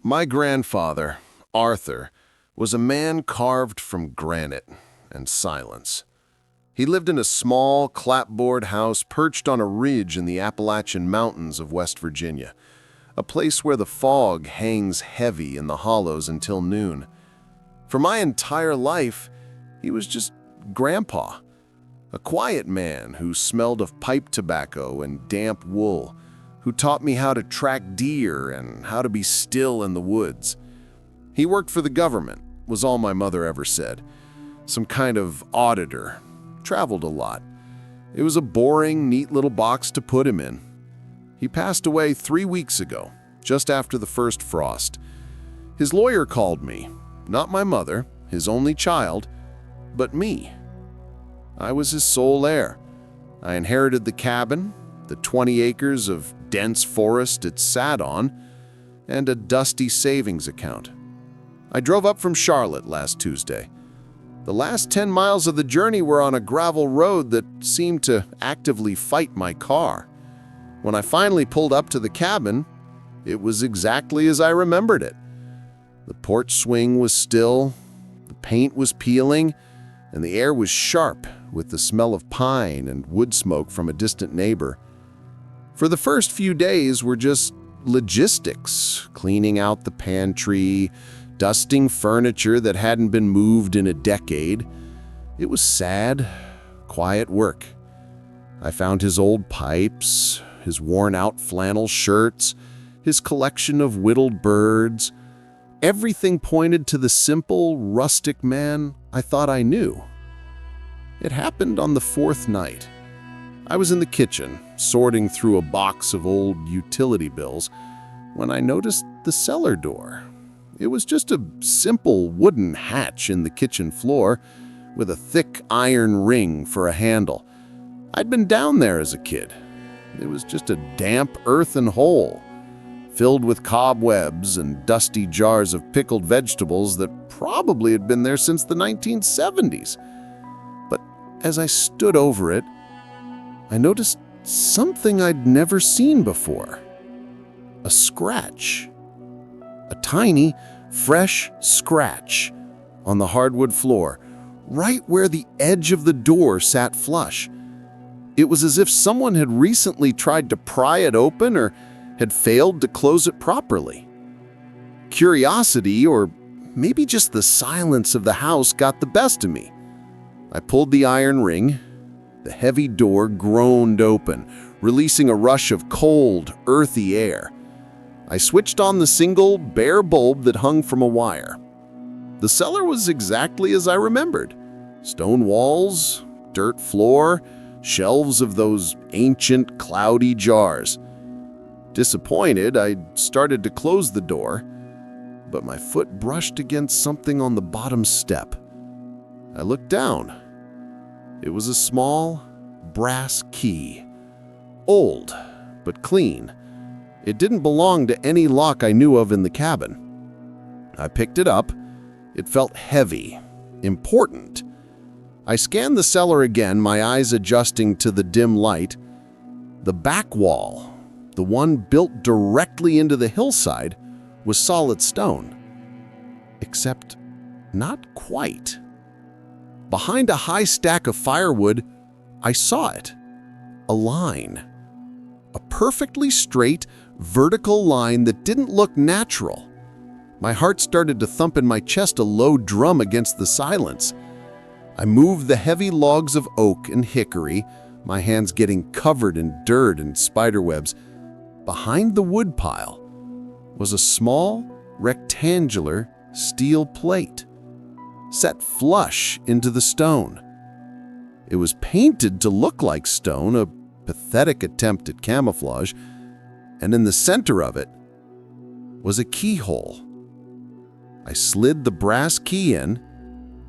My grandfather, Arthur, was a man carved from granite and silence. He lived in a small, clapboard house perched on a ridge in the Appalachian Mountains of West Virginia, a place where the fog hangs heavy in the hollows until noon. For my entire life, he was just Grandpa, a quiet man who smelled of pipe tobacco and damp wool, who taught me how to track deer and how to be still in the woods. He worked for the government, was all my mother ever said. Some kind of auditor. Traveled a lot. It was a boring, neat little box to put him in. He passed away 3 weeks ago, just after the first frost. His lawyer called me, not my mother, his only child, but me. I was his sole heir. I inherited the cabin, the 20 acres of dense forest it sat on, and a dusty savings account. I drove up from Charlotte last Tuesday. The last 10 miles of the journey were on a gravel road that seemed to actively fight my car. When I finally pulled up to the cabin, it was exactly as I remembered it. The porch swing was still, the paint was peeling, and the air was sharp with the smell of pine and wood smoke from a distant neighbor. For the first few days were just logistics, cleaning out the pantry, dusting furniture that hadn't been moved in a decade. It was sad, quiet work. I found his old pipes, his worn-out flannel shirts, his collection of whittled birds. Everything pointed to the simple, rustic man I thought I knew. It happened on the fourth night. I was in the kitchen, sorting through a box of old utility bills, when I noticed the cellar door. It was just a simple wooden hatch in the kitchen floor with a thick iron ring for a handle. I'd been down there as a kid. It was just a damp earthen hole, filled with cobwebs and dusty jars of pickled vegetables that probably had been there since the 1970s. But as I stood over it, I noticed something I'd never seen before. A scratch. A tiny, fresh scratch on the hardwood floor, right where the edge of the door sat flush. It was as if someone had recently tried to pry it open or had failed to close it properly. Curiosity, or maybe just the silence of the house, got the best of me. I pulled the iron ring. The heavy door groaned open, releasing a rush of cold, earthy air. I switched on the single, bare bulb that hung from a wire. The cellar was exactly as I remembered. Stone walls, dirt floor, shelves of those ancient, cloudy jars. Disappointed, I started to close the door, but my foot brushed against something on the bottom step. I looked down. It was a small, brass key. Old, but clean. It didn't belong to any lock I knew of in the cabin. I picked it up. It felt heavy, important. I scanned the cellar again, my eyes adjusting to the dim light. The back wall, the one built directly into the hillside, was solid stone. Except not quite. Behind a high stack of firewood, I saw it. A line. A perfectly straight, vertical line that didn't look natural. My heart started to thump in my chest, a low drum against the silence. I moved the heavy logs of oak and hickory, my hands getting covered in dirt and spiderwebs. Behind the wood pile was a small, rectangular steel plate, set flush into the stone. It was painted to look like stone, a pathetic attempt at camouflage, and in the center of it was a keyhole. I slid the brass key in.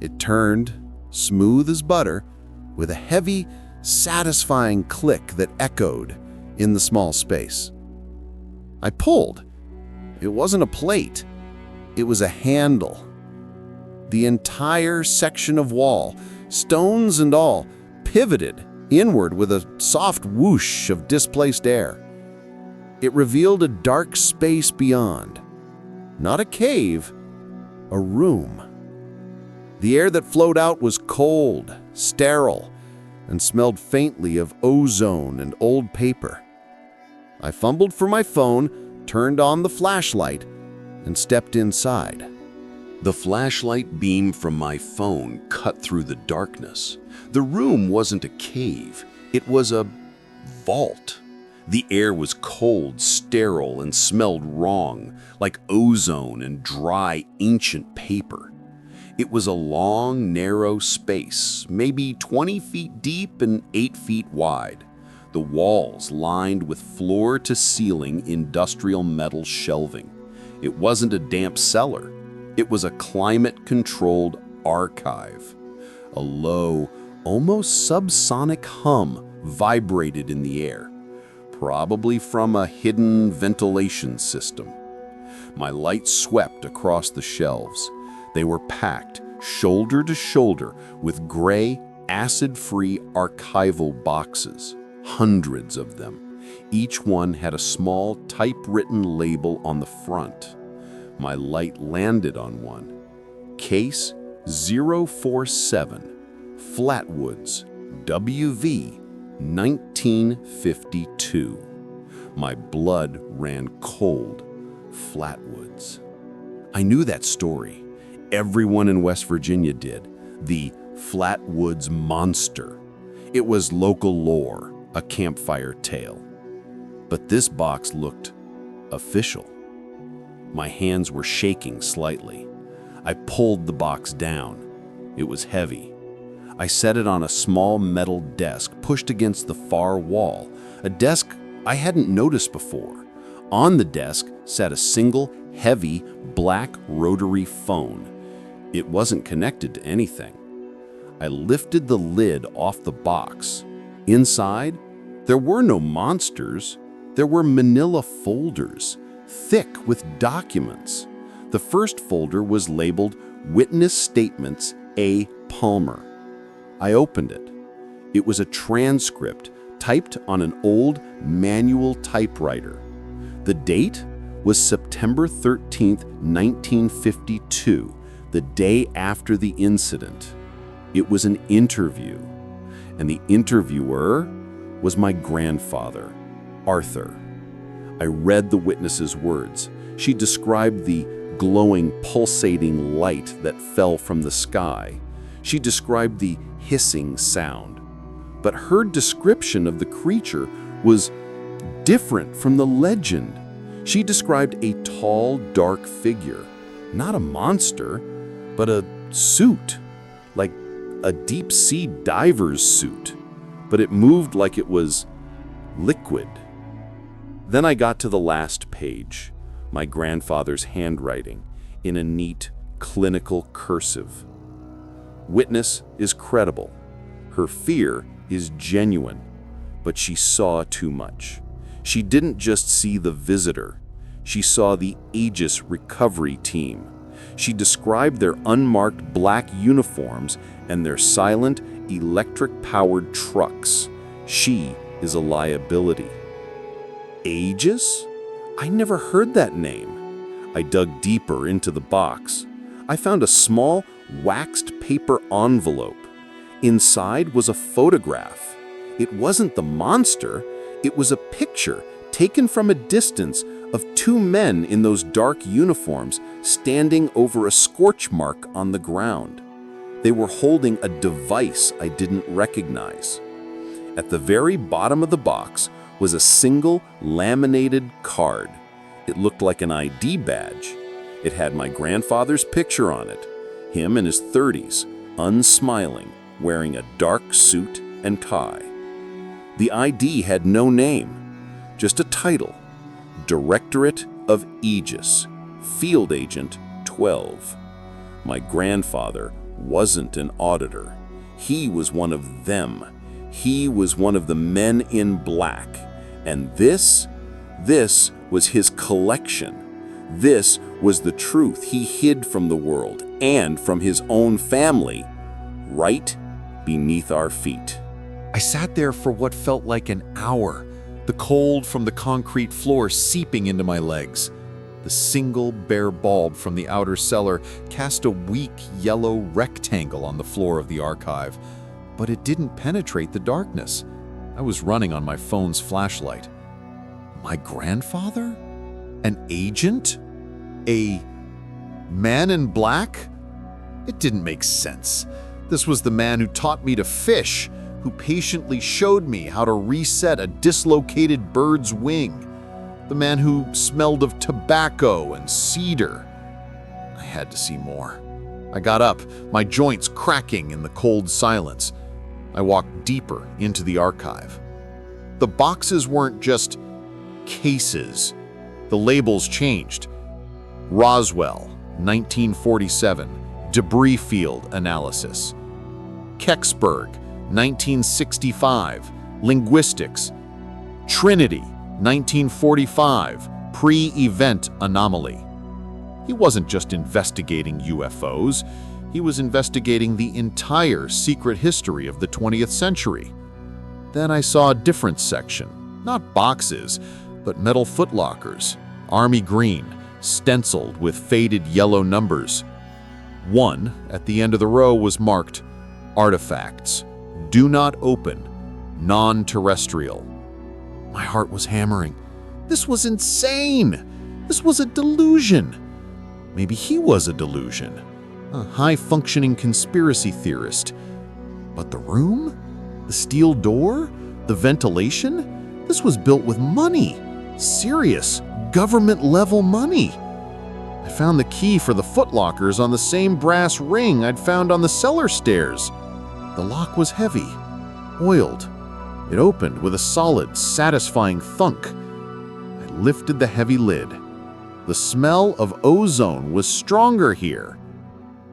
It turned, smooth as butter, with a heavy, satisfying click that echoed in the small space. I pulled. It wasn't a plate. It was a handle. The entire section of wall, stones and all, pivoted inward with a soft whoosh of displaced air. It revealed a dark space beyond. Not a cave, a room. The air that flowed out was cold, sterile, and smelled faintly of ozone and old paper. I fumbled for my phone, turned on the flashlight, and stepped inside. The flashlight beam from my phone cut through the darkness. The room wasn't a cave, it was a vault. The air was cold, sterile, and smelled wrong, like ozone and dry, ancient paper. It was a long, narrow space, maybe 20 feet deep and 8 feet wide. The walls lined with floor-to-ceiling industrial metal shelving. It wasn't a damp cellar. It was a climate-controlled archive. A low, almost subsonic hum vibrated in the air, probably from a hidden ventilation system. My light swept across the shelves. They were packed, shoulder to shoulder, with gray, acid-free archival boxes. Hundreds of them. Each one had a small typewritten label on the front. My light landed on one. Case 047, Flatwoods, WV, 1952. My blood ran cold. Flatwoods. I knew that story. Everyone in West Virginia did. The Flatwoods Monster. It was local lore, a campfire tale. But this box looked official. My hands were shaking slightly. I pulled the box down. It was heavy. I set it on a small metal desk pushed against the far wall, a desk I hadn't noticed before. On the desk sat a single, heavy, black rotary phone. It wasn't connected to anything. I lifted the lid off the box. Inside, there were no monsters. There were manila folders, thick with documents. The first folder was labeled Witness Statements A. Palmer. I opened it. It was a transcript typed on an old manual typewriter. The date was September 13th, 1952, the day after the incident. It was an interview, and the interviewer was my grandfather, Arthur. I read the witness's words. She described the glowing, pulsating light that fell from the sky. She described the hissing sound. But her description of the creature was different from the legend. She described a tall, dark figure, not a monster, but a suit, like a deep-sea diver's suit, but it moved like it was liquid. Then I got to the last page, my grandfather's handwriting, in a neat, clinical cursive. Witness is credible. Her fear is genuine, but she saw too much. She didn't just see the visitor. She saw the Aegis recovery team. She described their unmarked black uniforms and their silent, electric-powered trucks. She is a liability. Aegis? I never heard that name. I dug deeper into the box. I found a small, waxed paper envelope. Inside was a photograph. It wasn't the monster. It was a picture taken from a distance of two men in those dark uniforms standing over a scorch mark on the ground. They were holding a device I didn't recognize. At the very bottom of the box was a single laminated card. It looked like an ID badge. It had my grandfather's picture on it, him in his 30s, unsmiling, wearing a dark suit and tie. The ID had no name, just a title, Directorate of Aegis, Field Agent 12. My grandfather wasn't an auditor. He was one of them. He was one of the men in black. And this was his collection. This was the truth he hid from the world and from his own family, right beneath our feet. I sat there for what felt like an hour, the cold from the concrete floor seeping into my legs. The single bare bulb from the outer cellar cast a weak yellow rectangle on the floor of the archive, but it didn't penetrate the darkness. I was running on my phone's flashlight. My grandfather? An agent? A man in black? It didn't make sense. This was the man who taught me to fish, who patiently showed me how to reset a dislocated bird's wing, the man who smelled of tobacco and cedar. I had to see more. I got up, my joints cracking in the cold silence. I walked deeper into the archive. The boxes weren't just cases. The labels changed. Roswell, 1947, debris field analysis. Kecksburg, 1965, linguistics. Trinity, 1945, pre-event anomaly. He wasn't just investigating UFOs, he was investigating the entire secret history of the 20th century. Then I saw a different section, not boxes, but metal footlockers, army green, stenciled with faded yellow numbers. One, at the end of the row, was marked Artifacts, Do Not Open, Non-Terrestrial. My heart was hammering. This was insane! This was a delusion! Maybe he was a delusion, a high-functioning conspiracy theorist. But the room? The steel door? The ventilation? This was built with money. Serious, government-level money. I found the key for the footlockers on the same brass ring I'd found on the cellar stairs. The lock was heavy, oiled. It opened with a solid, satisfying thunk. I lifted the heavy lid. The smell of ozone was stronger here.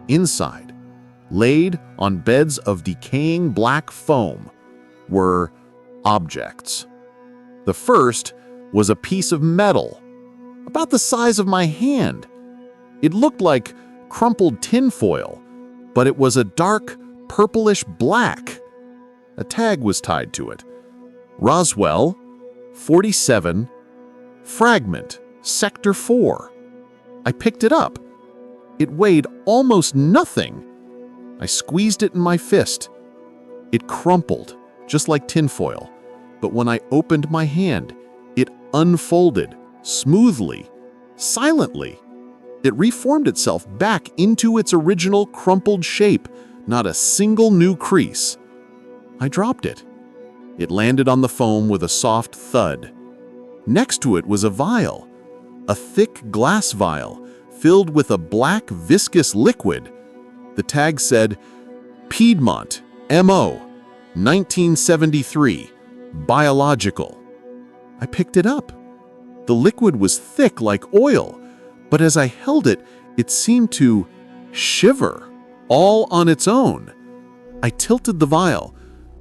Inside, laid on beds of decaying black foam, were objects. The first was a piece of metal, about the size of my hand. It looked like crumpled tinfoil, but it was a dark, purplish black. A tag was tied to it. Roswell, 47, Fragment, Sector 4. I picked it up. It weighed almost nothing. I squeezed it in my fist. It crumpled, just like tinfoil, but when I opened my hand, it unfolded, smoothly, silently. It reformed itself back into its original crumpled shape, not a single new crease. I dropped it. It landed on the foam with a soft thud. Next to it was a vial, a thick glass vial filled with a black viscous liquid. The tag said, Piedmont, M.O., 1973, biological. I picked it up. The liquid was thick like oil, but as I held it, it seemed to shiver, all on its own. I tilted the vial.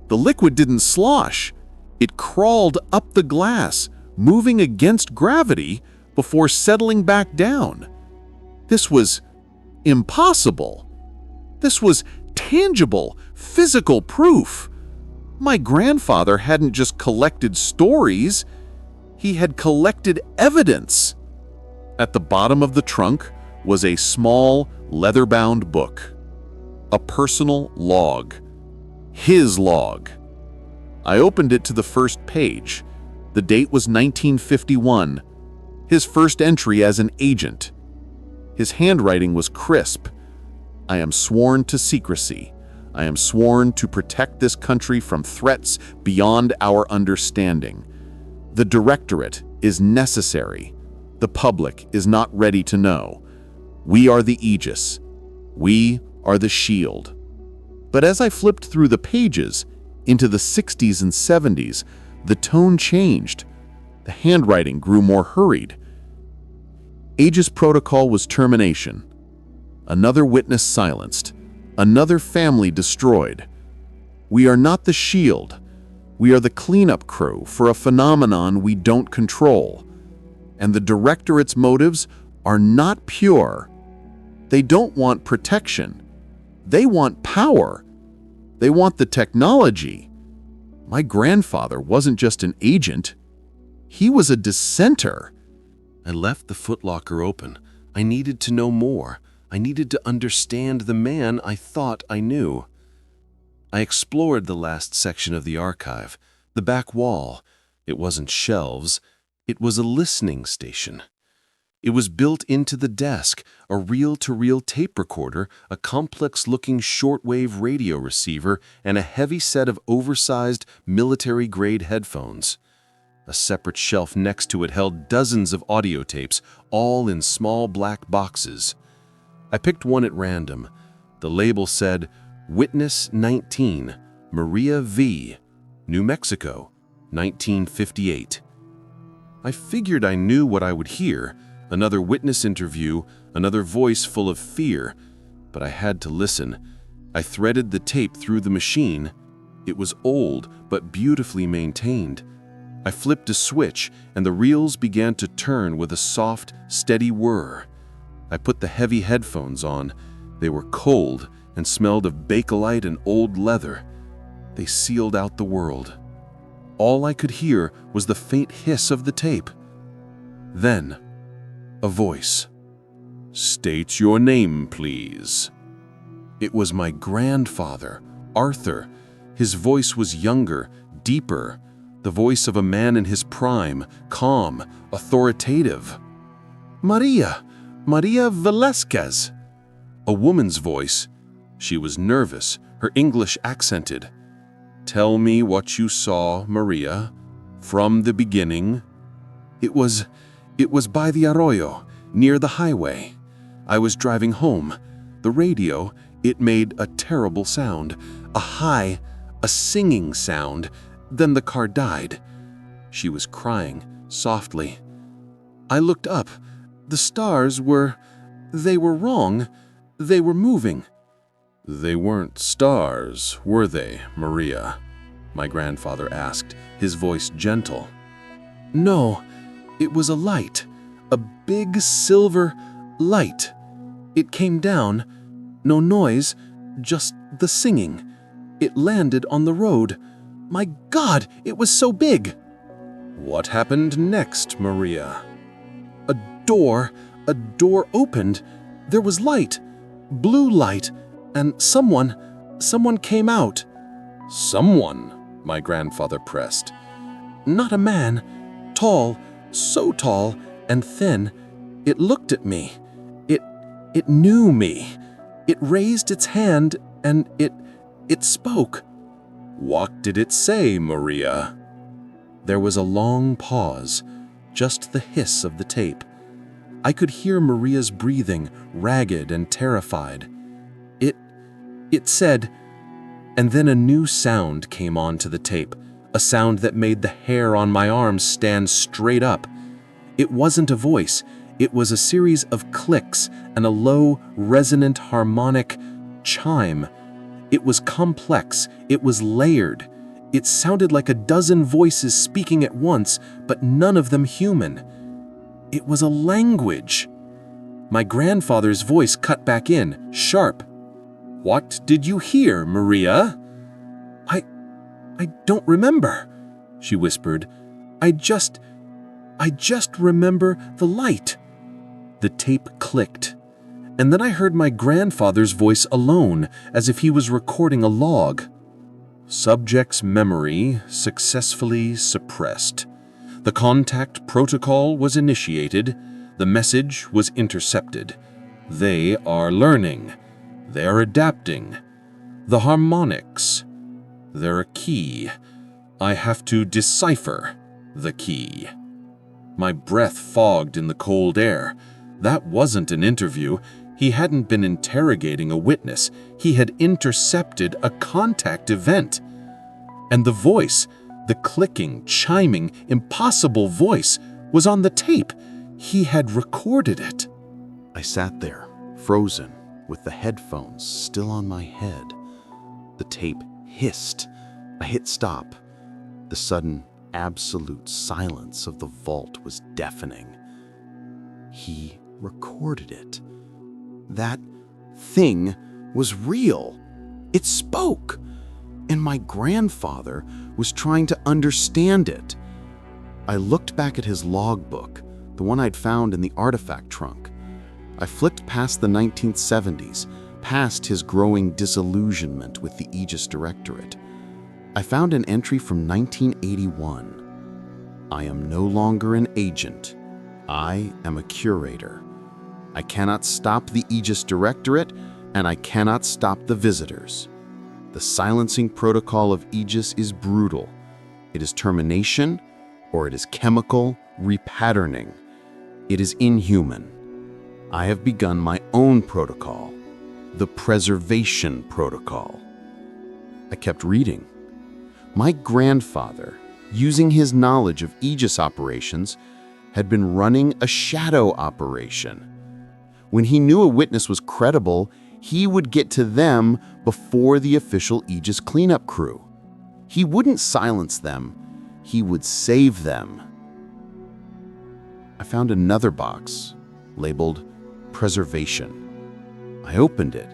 The liquid didn't slosh. It crawled up the glass, moving against gravity before settling back down. This was impossible. This was tangible, physical proof. My grandfather hadn't just collected stories, he had collected evidence. At the bottom of the trunk was a small, leather-bound book. A personal log. His log. I opened it to the first page. The date was 1951. His first entry as an agent. His handwriting was crisp. I am sworn to secrecy. I am sworn to protect this country from threats beyond our understanding. The directorate is necessary. The public is not ready to know. We are the aegis. We are the shield. But as I flipped through the pages, into the 60s and 70s, the tone changed. The handwriting grew more hurried. Aegis protocol was termination. Another witness silenced. Another family destroyed. We are not the shield. We are the cleanup crew for a phenomenon we don't control. And the directorate's motives are not pure. They don't want protection. They want power. They want the technology. My grandfather wasn't just an agent. He was a dissenter, I left the footlocker open. I needed to know more. I needed to understand the man I thought I knew. I explored the last section of the archive, the back wall. It wasn't shelves. It was a listening station. It was built into the desk, a reel-to-reel tape recorder, a complex-looking shortwave radio receiver, and a heavy set of oversized military-grade headphones. A separate shelf next to it held dozens of audio tapes, all in small black boxes. I picked one at random. The label said, Witness 19, Maria V., New Mexico, 1958. I figured I knew what I would hear, another witness interview, another voice full of fear, but I had to listen. I threaded the tape through the machine. It was old, but beautifully maintained. I flipped a switch, and the reels began to turn with a soft, steady whir. I put the heavy headphones on. They were cold and smelled of Bakelite and old leather. They sealed out the world. All I could hear was the faint hiss of the tape. Then, a voice. "State your name, please." It was my grandfather, Arthur. His voice was younger, deeper, the voice of a man in his prime, calm, authoritative. "Maria Velasquez." A woman's voice. She was nervous, her English accented. "Tell me what you saw, Maria, from the beginning." It was by the arroyo, near the highway. I was driving home. The radio, it made a terrible sound, a singing sound. Then the car died. She was crying, softly. I looked up. The stars they were wrong. They were moving. "They weren't stars, were they, Maria?" my grandfather asked, his voice gentle. "No, it was a light, a big silver light. It came down, no noise, just the singing. It landed on the road. My God, it was so big!" "What happened next, Maria?" A door opened. There was light, blue light, and someone came out." "Someone?" my grandfather pressed. "Not a man, tall, so tall and thin. It looked at me. It knew me. It raised its hand and it spoke." "What did it say, Maria?" There was a long pause, just the hiss of the tape. I could hear Maria's breathing, ragged and terrified. It said, and then a new sound came onto the tape, a sound that made the hair on my arms stand straight up. It wasn't a voice. It was a series of clicks and a low, resonant harmonic chime. It was complex. It was layered. It sounded like a dozen voices speaking at once, but none of them human. It was a language. My grandfather's voice cut back in, sharp. "What did you hear, Maria?" I don't remember," she whispered. I just remember the light." The tape clicked, and then I heard my grandfather's voice alone, as if he was recording a log. "Subject's memory successfully suppressed. The contact protocol was initiated. The message was intercepted. They are learning. They are adapting. The harmonics. They're a key. I have to decipher the key." My breath fogged in the cold air. That wasn't an interview. He hadn't been interrogating a witness. He had intercepted a contact event. And the voice, the clicking, chiming, impossible voice, was on the tape. He had recorded it. I sat there, frozen, with the headphones still on my head. The tape hissed. I hit stop. The sudden, absolute silence of the vault was deafening. He recorded it. That thing was real. It spoke. And my grandfather was trying to understand it. I looked back at his logbook, the one I'd found in the artifact trunk. I flicked past the 1970s, past his growing disillusionment with the Aegis Directorate. I found an entry from 1981. I am no longer an agent. I am a curator. I cannot stop the Aegis Directorate, and I cannot stop the visitors. The silencing protocol of Aegis is brutal. It is termination, or it is chemical repatterning. It is inhuman. I have begun my own protocol, the preservation protocol. I kept reading. My grandfather, using his knowledge of Aegis operations, had been running a shadow operation. When he knew a witness was credible, he would get to them before the official Aegis cleanup crew. He wouldn't silence them, he would save them. I found another box labeled Preservation. I opened it.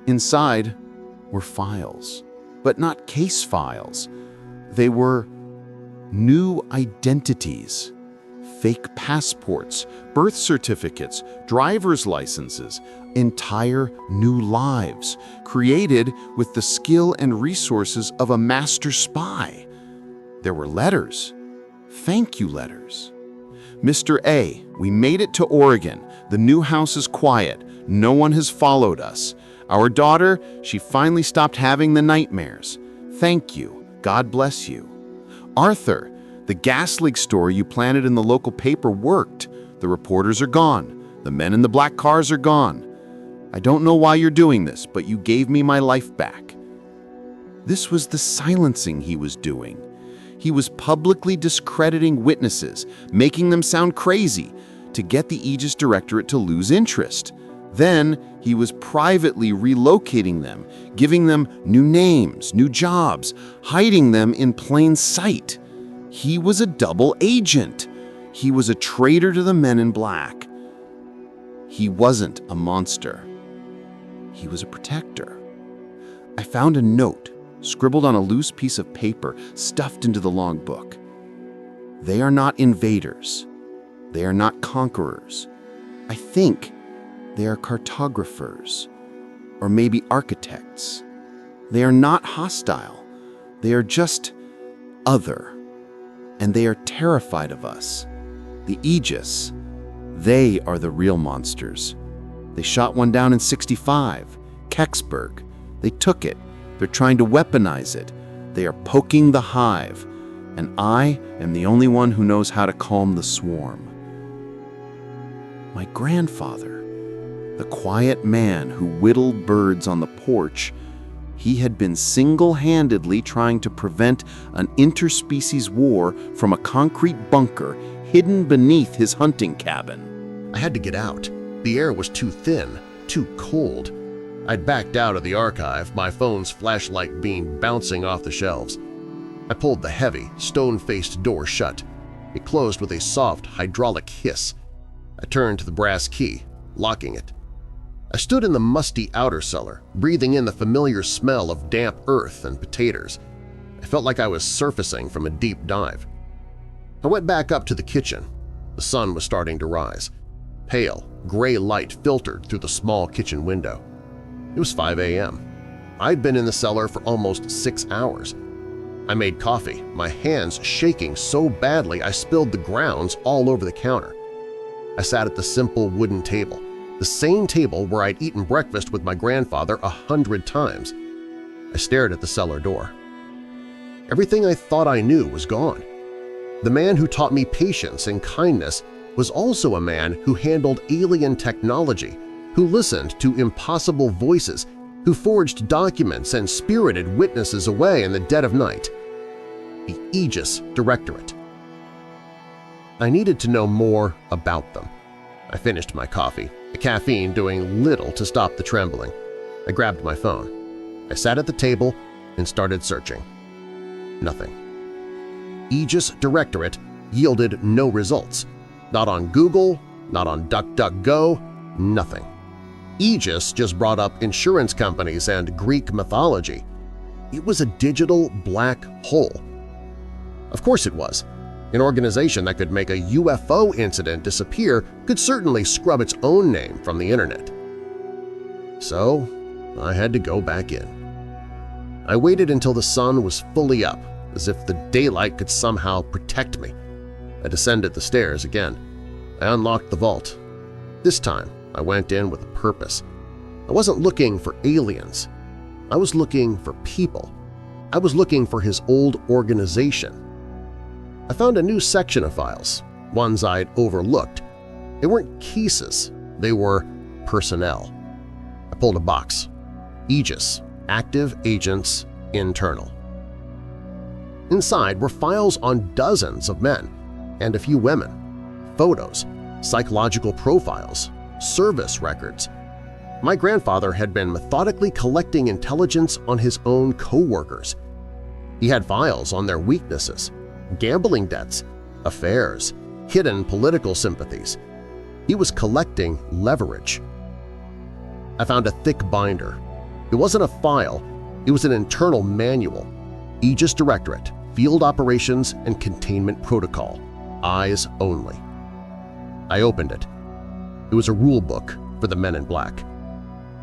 Inside were files, but not case files. They were new identities, fake passports, birth certificates, driver's licenses, entire new lives, created with the skill and resources of a master spy. There were letters, thank you letters. Mr. A, we made it to Oregon. The new house is quiet. No one has followed us. Our daughter, she finally stopped having the nightmares. Thank you. God bless you. Arthur, the gas leak story you planted in the local paper worked. The reporters are gone. The men in the black cars are gone. I don't know why you're doing this, but you gave me my life back. This was the silencing he was doing. He was publicly discrediting witnesses, making them sound crazy, to get the Aegis Directorate to lose interest. Then he was privately relocating them, giving them new names, new jobs, hiding them in plain sight. He was a double agent. He was a traitor to the men in black. He wasn't a monster. He was a protector. I found a note scribbled on a loose piece of paper stuffed into the logbook. They are not invaders. They are not conquerors. I think they are cartographers, or maybe architects. They are not hostile. They are just other, and they are terrified of us. The Aegis, they are the real monsters. They shot one down in '65, Kecksburg. They took it. They're trying to weaponize it. They are poking the hive, and I am the only one who knows how to calm the swarm. My grandfather, the quiet man who whittled birds on the porch, he had been single-handedly trying to prevent an interspecies war from a concrete bunker hidden beneath his hunting cabin. I had to get out. The air was too thin, too cold. I'd backed out of the archive, my phone's flashlight beam bouncing off the shelves. I pulled the heavy, stone-faced door shut. It closed with a soft, hydraulic hiss. I turned to the brass key, locking it. I stood in the musty outer cellar, breathing in the familiar smell of damp earth and potatoes. I felt like I was surfacing from a deep dive. I went back up to the kitchen. The sun was starting to rise. Pale, gray light filtered through the small kitchen window. It was 5 a.m. I'd been in the cellar for almost 6 hours. I made coffee, my hands shaking so badly I spilled the grounds all over the counter. I sat at the simple wooden table, the same table where I'd eaten breakfast with my grandfather 100 times. I stared at the cellar door. Everything I thought I knew was gone. The man who taught me patience and kindness was also a man who handled alien technology, who listened to impossible voices, who forged documents and spirited witnesses away in the dead of night. The Aegis Directorate. I needed to know more about them. I finished my coffee, the caffeine doing little to stop the trembling. I grabbed my phone. I sat at the table and started searching. Nothing. Aegis Directorate yielded no results. Not on Google, not on DuckDuckGo, nothing. Aegis just brought up insurance companies and Greek mythology. It was a digital black hole. Of course it was. An organization that could make a UFO incident disappear could certainly scrub its own name from the internet. So, I had to go back in. I waited until the sun was fully up, as if the daylight could somehow protect me. I descended the stairs again. I unlocked the vault. This time, I went in with a purpose. I wasn't looking for aliens. I was looking for people. I was looking for his old organization. I found a new section of files, ones I'd overlooked. They weren't cases, they were personnel. I pulled a box. Aegis, Active Agents, Internal. Inside were files on dozens of men and a few women, photos, psychological profiles, service records. My grandfather had been methodically collecting intelligence on his own co-workers. He had files on their weaknesses, gambling debts, affairs, hidden political sympathies. He was collecting leverage. I found a thick binder. It wasn't a file, it was an internal manual. Aegis Directorate, Field Operations and Containment Protocol, eyes only. I opened it. It was a rule book for the Men in Black.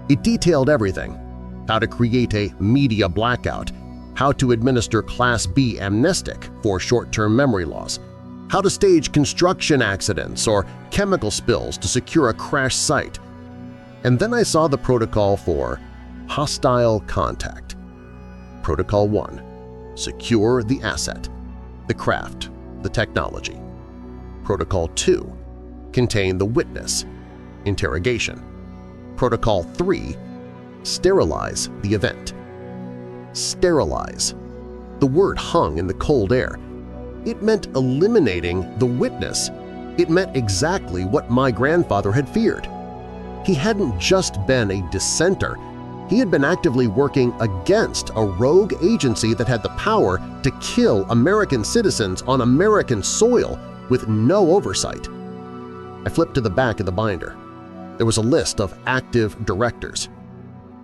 It detailed everything: how to create a media blackout, how to administer Class B amnestic for short-term memory loss, how to stage construction accidents or chemical spills to secure a crash site. And then I saw the protocol for hostile contact. Protocol 1. Secure the asset, the craft, the technology. Protocol 2. Contain the witness, interrogation. Protocol 3. Sterilize the event. Sterilize. The word hung in the cold air. It meant eliminating the witness. It meant exactly what my grandfather had feared. He hadn't just been a dissenter. He had been actively working against a rogue agency that had the power to kill American citizens on American soil with no oversight. I flipped to the back of the binder. There was a list of active directors.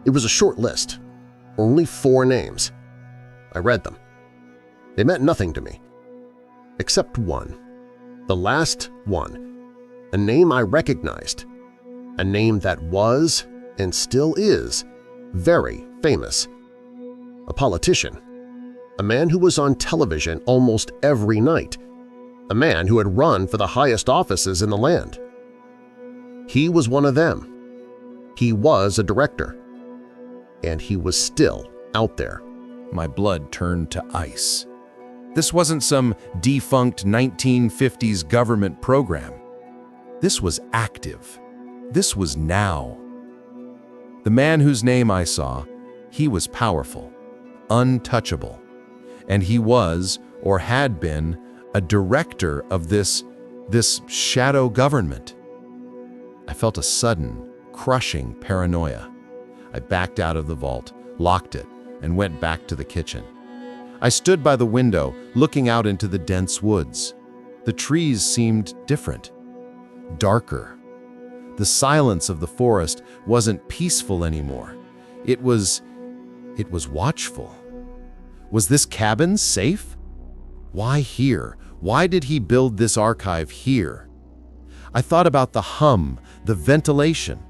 It was a short list, only 4 names. I read them. They meant nothing to me. Except one. The last one. A name I recognized. A name that was, and still is, very famous. A politician. A man who was on television almost every night. A man who had run for the highest offices in the land. He was one of them. He was a director. And he was still out there. My blood turned to ice. This wasn't some defunct 1950s government program. This was active. This was now. The man whose name I saw, he was powerful, untouchable, and he was, or had been, a director of this shadow government. I felt a sudden, crushing paranoia. I backed out of the vault, locked it, and went back to the kitchen. I stood by the window, looking out into the dense woods. The trees seemed different, darker. The silence of the forest wasn't peaceful anymore. It was watchful. Was this cabin safe? Why here? Why did he build this archive here? I thought about the hum, the ventilation.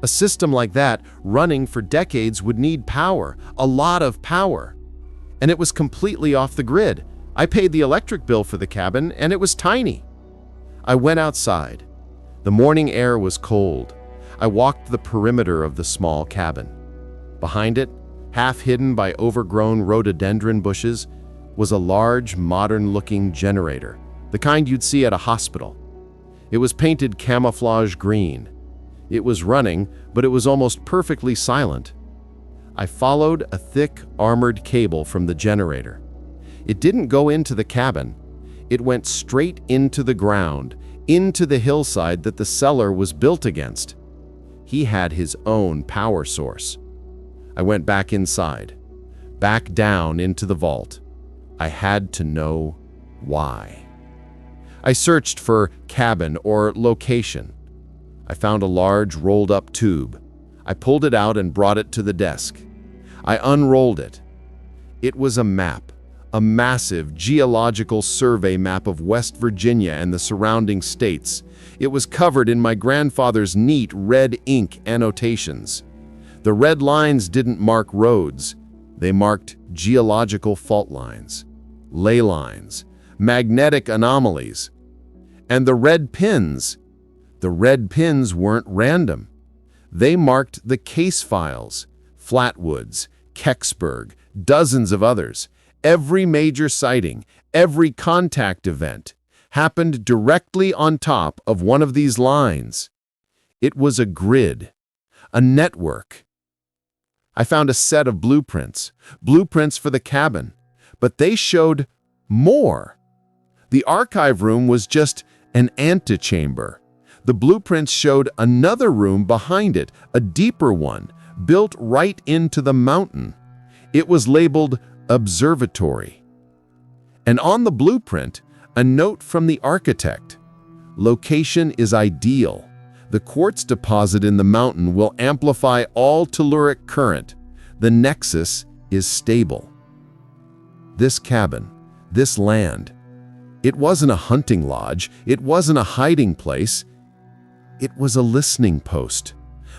A system like that, running for decades, would need power, a lot of power. And it was completely off the grid. I paid the electric bill for the cabin, and it was tiny. I went outside. The morning air was cold. I walked the perimeter of the small cabin. Behind it, half hidden by overgrown rhododendron bushes, was a large, modern-looking generator, the kind you'd see at a hospital. It was painted camouflage green. It was running, but it was almost perfectly silent. I followed a thick, armored cable from the generator. It didn't go into the cabin. It went straight into the ground, into the hillside that the cellar was built against. He had his own power source. I went back inside, back down into the vault. I had to know why. I searched for cabin or location. I found a large rolled-up tube. I pulled it out and brought it to the desk. I unrolled it. It was a a massive geological survey map of West Virginia and the surrounding states. It was covered in my grandfather's neat red ink annotations. The red lines didn't mark roads. They marked geological fault lines, ley lines, magnetic anomalies. And the red pins weren't random. They marked the case files, Flatwoods, Kecksburg, dozens of others. Every major sighting, every contact event happened directly on top of one of these lines. It was a grid, a network. I found a set of blueprints for the cabin, but they showed more. The archive room was just an antechamber. The blueprints showed another room behind it, a deeper one, built right into the mountain. It was labeled Observatory. And on the blueprint, a note from the architect. Location is ideal. The quartz deposit in the mountain will amplify all telluric current. The nexus is stable. This cabin, this land, it wasn't a hunting lodge, it wasn't a hiding place, it was a listening post.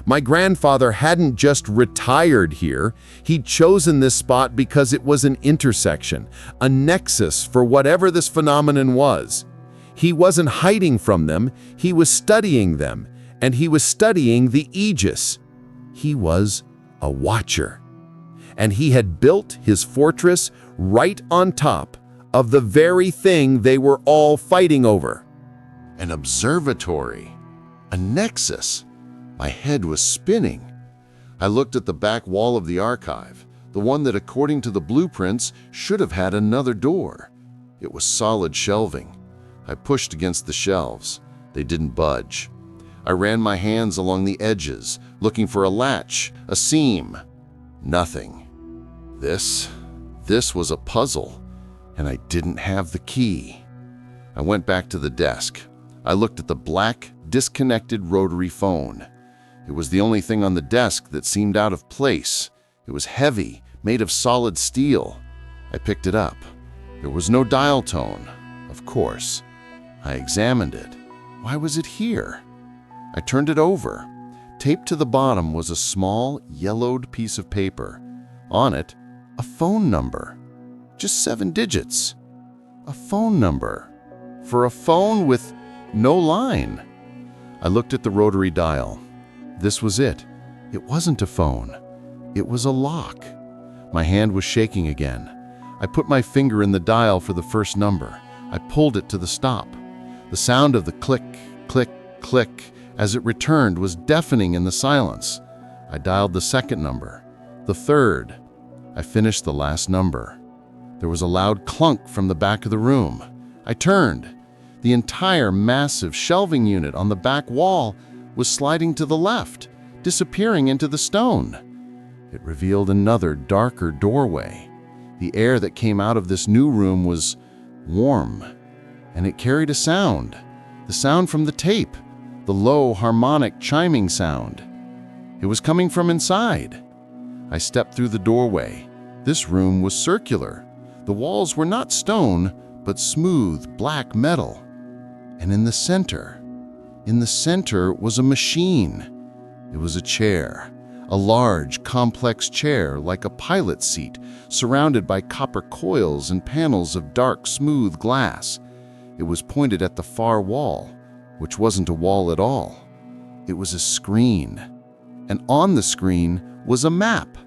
My grandfather hadn't just retired here, he'd chosen this spot because it was an intersection, a nexus for whatever this phenomenon was. He wasn't hiding from them, he was studying them, and he was studying the Aegis. He was a watcher. And he had built his fortress right on top of the very thing they were all fighting over. An observatory, a nexus. My head was spinning. I looked at the back wall of the archive, the one that, according to the blueprints, should have had another door. It was solid shelving. I pushed against the shelves. They didn't budge. I ran my hands along the edges, looking for a latch, a seam. Nothing. This was a puzzle, and I didn't have the key. I went back to the desk. I looked at the black, disconnected rotary phone. It was the only thing on the desk that seemed out of place. It was heavy, made of solid steel. I picked it up. There was no dial tone, of course. I examined it. Why was it here? I turned it over. Taped to the bottom was a small, yellowed piece of paper. On it, a phone number. Just 7 digits. A phone number. For a phone with no line. I looked at the rotary dial. This was it. It wasn't a phone. It was a lock. My hand was shaking again. I put my finger in the dial for the first number. I pulled it to the stop. The sound of the click, click, click as it returned was deafening in the silence. I dialed the second number, the third. I finished the last number. There was a loud clunk from the back of the room. I turned. The entire massive shelving unit on the back wall was sliding to the left, disappearing into the stone. It revealed another, darker doorway. The air that came out of this new room was warm, and it carried a sound. The sound from the tape, the low, harmonic, chiming sound. It was coming from inside. I stepped through the doorway. This room was circular. The walls were not stone, but smooth, black metal. And in the center was a machine. It was a chair, a large, complex chair like a pilot's seat, surrounded by copper coils and panels of dark, smooth glass. It was pointed at the far wall, which wasn't a wall at all. It was a screen. And on the screen was a map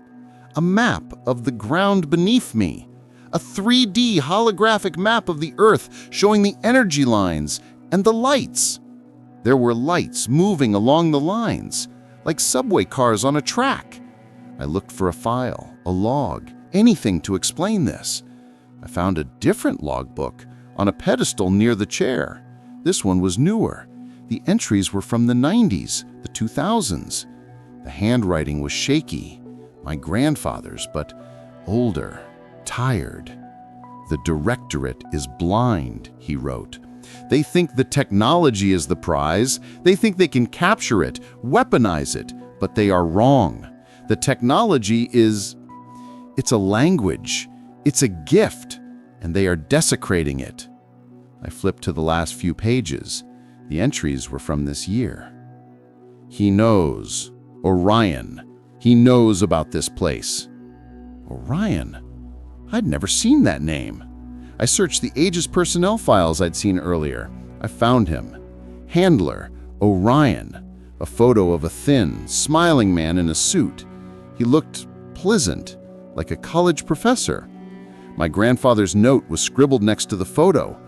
of the ground beneath me, a 3D holographic map of the Earth showing the energy lines and the lights. There were lights moving along the lines, like subway cars on a track. I looked for a file, a log, anything to explain this. I found a different logbook on a pedestal near the chair. This one was newer. The entries were from the 90s, the 2000s. The handwriting was shaky, my grandfather's, but older, tired. "The directorate is blind," he wrote. "They think the technology is the prize. They think they can capture it, weaponize it, but they are wrong. The technology it's a language. It's a gift. and they are desecrating it. I flipped to the last few pages. The entries were from this year. He knows. Orion. He knows about this place. Orion? I'd never seen that name. I searched the Aegis personnel files I'd seen earlier. I found him. Handler, Orion. A photo of a thin, smiling man in a suit. He looked pleasant, like a college professor. My grandfather's note was scribbled next to the photo.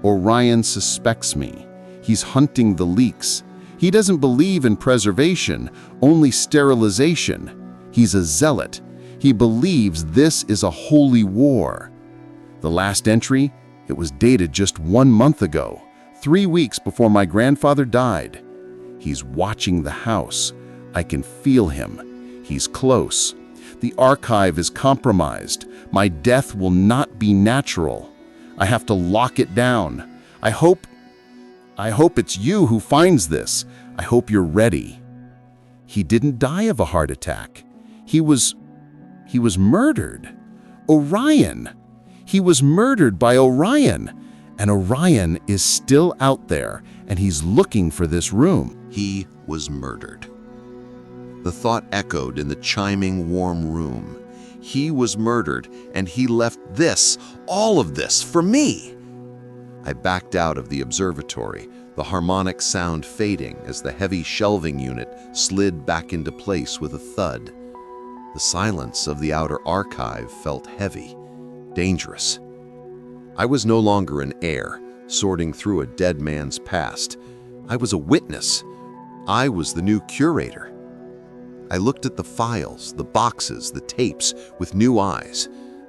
Orion suspects me. He's hunting the leaks. He doesn't believe in preservation, only sterilization. He's a zealot. He believes this is a holy war. The last entry, it was dated just 1 month ago, 3 weeks before my grandfather died. He's watching the house. I can feel him. He's close. The archive is compromised. My death will not be natural. I have to lock it down. I hope it's you who finds this. I hope you're ready. He didn't die of a heart attack. He was murdered. Orion. He was murdered by Orion. And Orion is still out there, and he's looking for this room. He was murdered. The thought echoed in the chiming, warm room. He was murdered, and he left this, all of this, for me. I backed out of the observatory, the harmonic sound fading as the heavy shelving unit slid back into place with a thud. The silence of the outer archive felt heavy, dangerous. I was no longer an heir, sorting through a dead man's past. I was a witness. I was the new curator. I looked at the files, the boxes, the tapes with new eyes.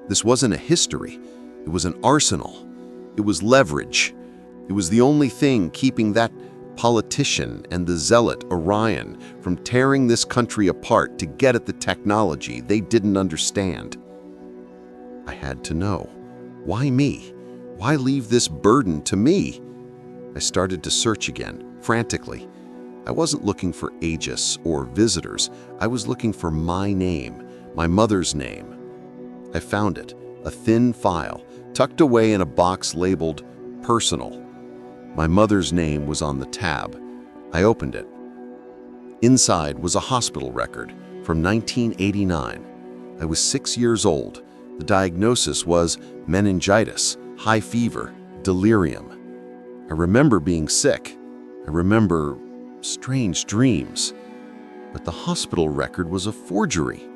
This wasn't a history. It was an arsenal. It was leverage. It was the only thing keeping that politician and the zealot Orion from tearing this country apart to get at the technology they didn't understand. I had to know. Why me? Why leave this burden to me? I started to search again, frantically. I wasn't looking for Aegis or visitors. I was looking for my name, my mother's name. I found it, a thin file, tucked away in a box labeled Personal. My mother's name was on the tab. I opened it. Inside was a hospital record from 1989. I was 6 years old. The diagnosis was meningitis, high fever, delirium. I remember being sick. I remember strange dreams. But the hospital record was a forgery.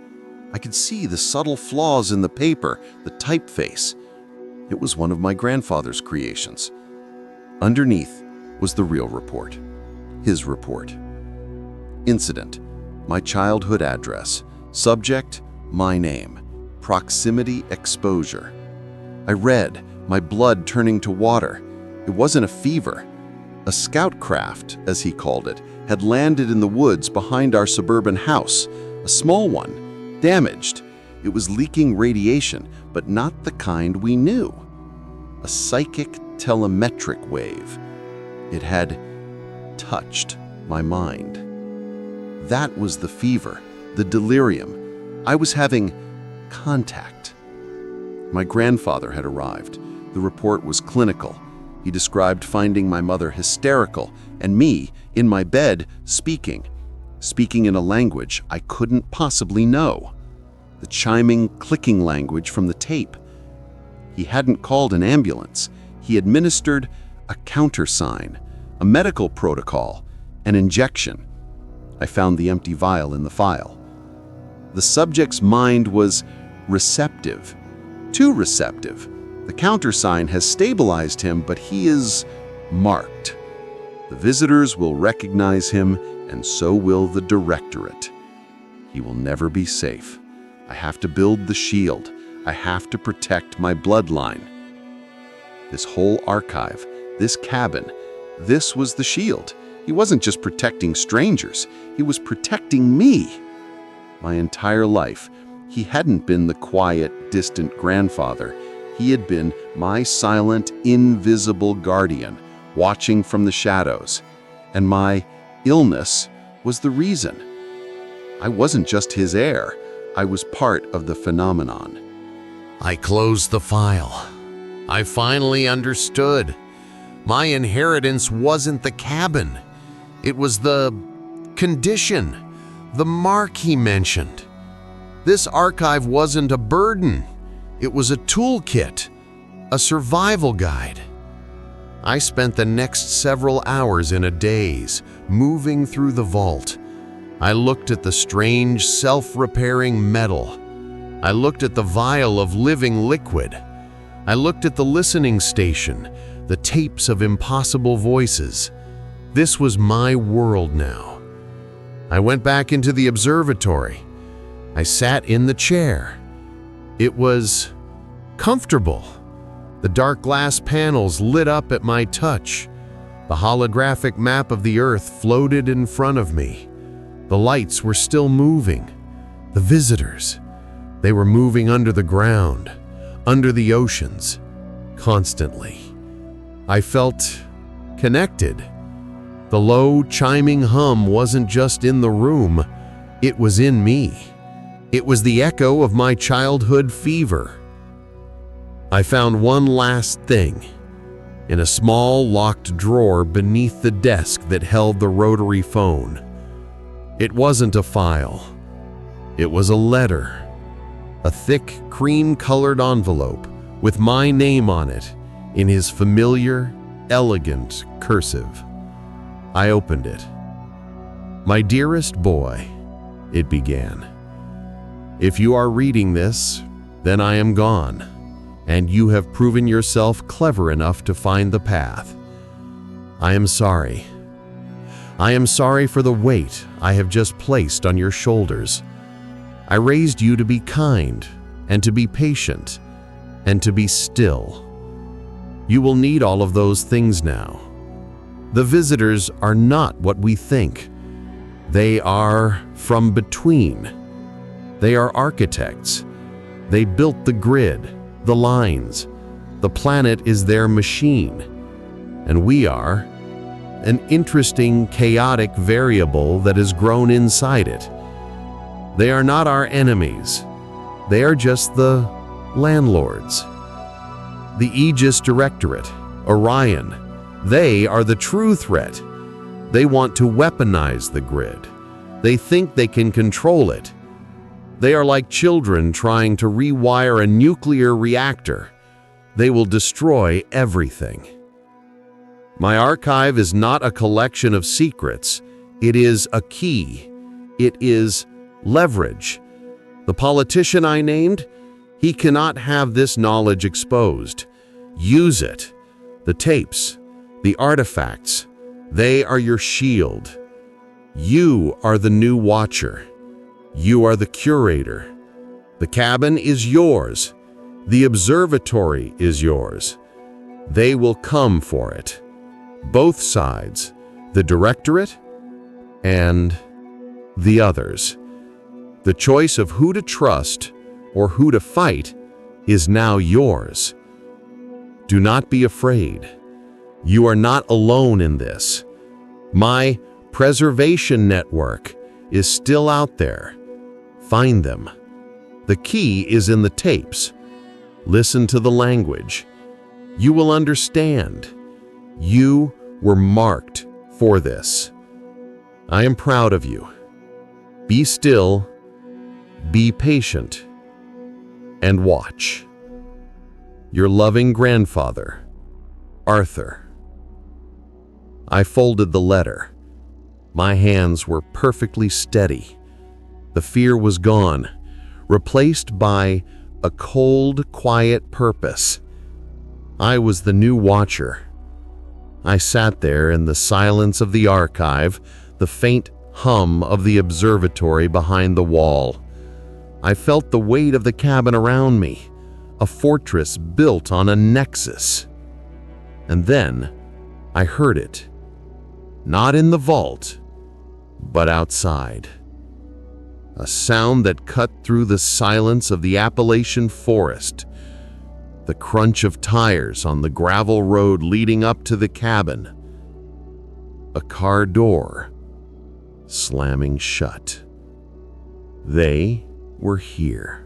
I could see the subtle flaws in the paper, the typeface. It was one of my grandfather's creations. Underneath was the real report, his report. Incident, my childhood address. Subject, my name. Proximity exposure. I read, my blood turning to water. It wasn't a fever. A scout craft, as he called it, had landed in the woods behind our suburban house, a small one, damaged. It was leaking radiation, but not the kind we knew. A psychic telemetric wave. It had touched my mind. That was the fever, the delirium. I was having contact. My grandfather had arrived. The report was clinical. He described finding my mother hysterical and me in my bed speaking in a language I couldn't possibly know. The chiming, clicking language from the tape. He hadn't called an ambulance. He administered a countersign, a medical protocol, an injection. I found the empty vial in the file. The subject's mind was receptive, too receptive. The countersign has stabilized him, but he is marked. The visitors will recognize him, and so will the directorate. He will never be safe. I have to build the shield. I have to protect my bloodline. This whole archive, this cabin, this was the shield. He wasn't just protecting strangers. He was protecting me. My entire life, he hadn't been the quiet, distant grandfather. He had been my silent, invisible guardian, watching from the shadows. And my illness was the reason. I wasn't just his heir. I was part of the phenomenon. I closed the file. I finally understood. My inheritance wasn't the cabin. It was the condition, the mark he mentioned. This archive wasn't a burden. It was a toolkit, a survival guide. I spent the next several hours in a daze, moving through the vault. I looked at the strange, self-repairing metal. I looked at the vial of living liquid. I looked at the listening station, the tapes of impossible voices. This was my world now. I went back into the observatory. I sat in the chair. It was comfortable. The dark glass panels lit up at my touch. The holographic map of the Earth floated in front of me. The lights were still moving. The visitors, they were moving under the ground, under the oceans, constantly. I felt connected. The low, chiming hum wasn't just in the room, it was in me. It was the echo of my childhood fever. I found one last thing, in a small locked drawer beneath the desk that held the rotary phone. It wasn't a file. It was a letter. A thick, cream-colored envelope with my name on it in his familiar, elegant cursive. I opened it. "My dearest boy," it began. "If you are reading this, then I am gone, and you have proven yourself clever enough to find the path. I am sorry. I am sorry for the weight I have just placed on your shoulders. I raised you to be kind, and to be patient, and to be still. You will need all of those things now. The visitors are not what we think. They are from between. They are architects. They built the grid, the lines. The planet is their machine. And we are an interesting, chaotic variable that has grown inside it. They are not our enemies. They are just the landlords. The Aegis Directorate, Orion, they are the true threat. They want to weaponize the grid. They think they can control it. They are like children trying to rewire a nuclear reactor. They will destroy everything. My archive is not a collection of secrets. It is a key. It is leverage. The politician I named, he cannot have this knowledge exposed. Use it. The tapes, the artifacts, they are your shield. You are the new watcher. You are the curator. The cabin is yours. The observatory is yours. They will come for it. Both sides, the directorate and the others. The choice of who to trust or who to fight is now yours. Do not be afraid. You are not alone in this. My preservation network is still out there. Find them. The key is in the tapes. Listen to the language. You will understand. You were marked for this. I am proud of you. Be still, be patient, and watch. Your loving grandfather, Arthur. I folded the letter. My hands were perfectly steady. The fear was gone, replaced by a cold, quiet purpose. I was the new watcher. I sat there in the silence of the archive, the faint hum of the observatory behind the wall. I felt the weight of the cabin around me, a fortress built on a nexus. And then I heard it, not in the vault, but outside. A sound that cut through the silence of the Appalachian forest, the crunch of tires on the gravel road leading up to the cabin, a car door slamming shut. They were here.